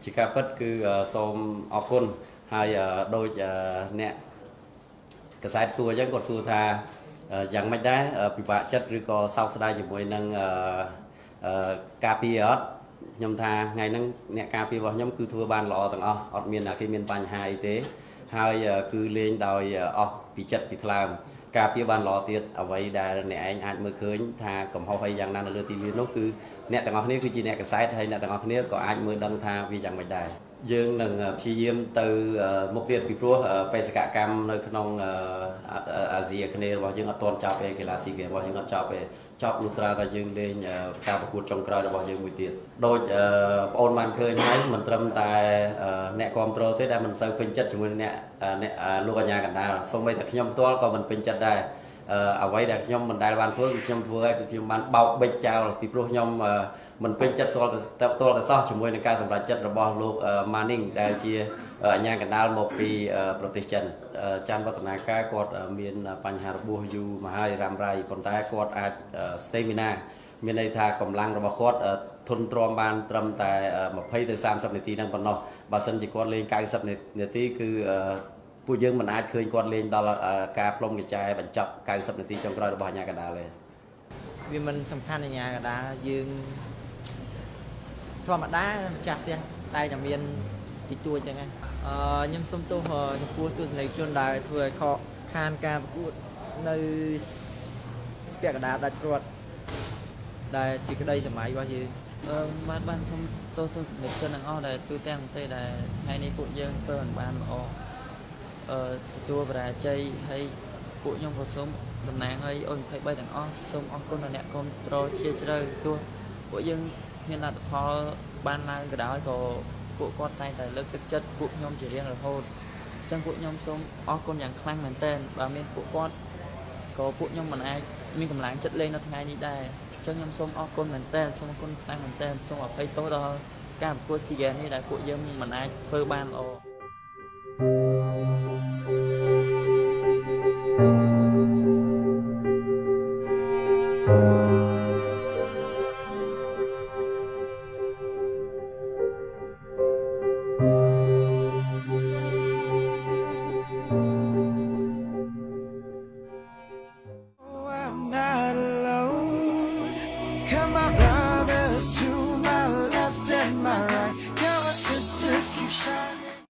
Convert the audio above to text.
chỉ cả bất cứ xôm ở côn hay đôi nè cái sai xua chứ còn xua tha chẳng mấy đá bị bạ chất rồi có sau sẽ đây chỉ mỗi năng cà nhom tha ngày năng nè cà phê vào nhóm cứ thua ban lọ tầng ở miền là cái miền ban hai tế hai cứ lên đòi bị chất bị làm cà phê ban lọ tiệt ở vậy đà nè anh mới khơi tha cầm hao hay dạng năng lừa tiền nó cứ nè tầng ở này cứ chỉ nè cái sai hay nè tầng ở này có anh mới đăng tha vì chẳng mấy đài dương nâng phi diêm từ một việc bị proไปสกัดกรรมในขนมอาเซียนเนี่ยว่าយើងអត់តន់ចាប់ឯកីឡាស៊ីហ្គេមរបស់យើងអត់ចាប់ឯចាប់លុត្រាតែយើងលេងការប្រកួតចុងក្រោយរបស់យើងមួយទៀតដូចបងអូនបានឃើញហើយមិនត្រឹមតែអ្នកគ្រប់គ្រងទេដែលមិនសូវពេញចិត្តជាមួយអ្នកលោកអាជ្ញាកណ្ដាលសូម្បីតែខ្ញុំផ្ទាល់ក៏មិនពេញចិត្តដែរអ្វីដែលខ្ញុំមិនដែលបានធ្វើគឺខ្ញុំធ្វើឲ្យខ្ញុំបានបោកបិចចោលពីព្រោះខ្ញុំមិនពេញចិត្តស្គាល់តែផ្ទាល់តែសោះជាមួយនឹងការសម្រេចចិត្តរបស់លោកម៉ានីងដែលជាអាជ្ញាកណ្ដាលមកពីប្រទេសចិនចាន់វឌ្ឍនាការគាត់មានបញ្ហារបួសយូរមកហើយរ៉ាំរ៉ៃប៉ុន្តែគាត់អាច stamina មានន័យថាកម្លាំងរបស់គាត់ធន់ទ្រាំបានត្រឹមតែ20ទៅ30នាទីហ្នឹងប៉ុណ្ណោះបើសិនជាគាត់លេង90នាទីគឺពួកយើងមិនអាចឃើញគាត់លេងដល់ការផ្លុំកញ្ចែបញ្ចប់90នាទីចុងក្រោយរបស់អាជ្ញាកណ្ដាលទេវាមិនសំខាន់អាជ្ញាកណ្ដាលយើងធម្មតាម្ចាស់ផ្ទះតែតែមានទីទួចចឹងហ្នឹងខ្ញុំសុំទោសចំពោះទស្សនិកជនដែលធ្វើឲ្យខកខានការប្រកួតនៅពាក់កណ្ដាលដាច់ព្រាត់ដែលជាក្តីសម័យរបស់យើងបានសុំទោសទស្សនិកជនទាំងអស់ដែលទូទាំងប្រទេសដែលថ្ងៃនេះពួកយើងធ្វើមិនបានល្អទទួលបរាជ័យហើយពួកខ្ញុំក៏សូមតំណាងឲ្យអូន23ទាំងអស់សូមអរគុណដល់អ្នកគ្រប់គ្រងជាជ្រៅទោះពួកយើងមានលទ្ធផលបានឡើងក៏ដោយក៏ពួកគាត់តែងតែលើកទឹកចិត្តពួកខ្ញុំជារៀងរហូតអញ្ចឹងពួកខ្ញុំសូមអរគុណយ៉ាងខ្លាំងមែនទែនបើមានពួកគាត់ក៏ពួកខ្ញុំមិនអាចមានកម្លាំងចិត្តលេងនៅថ្ងៃនេះដែរអញ្ចឹងខ្ញុំសូមអរគុណមែនទែនសូមអរគុណខ្លាំងមែនទែនសូមអភ័យទោសដល់ការប្រកួត SEA Games នេះដែលពួកយើងមិនអាចធ្វើបានល្អ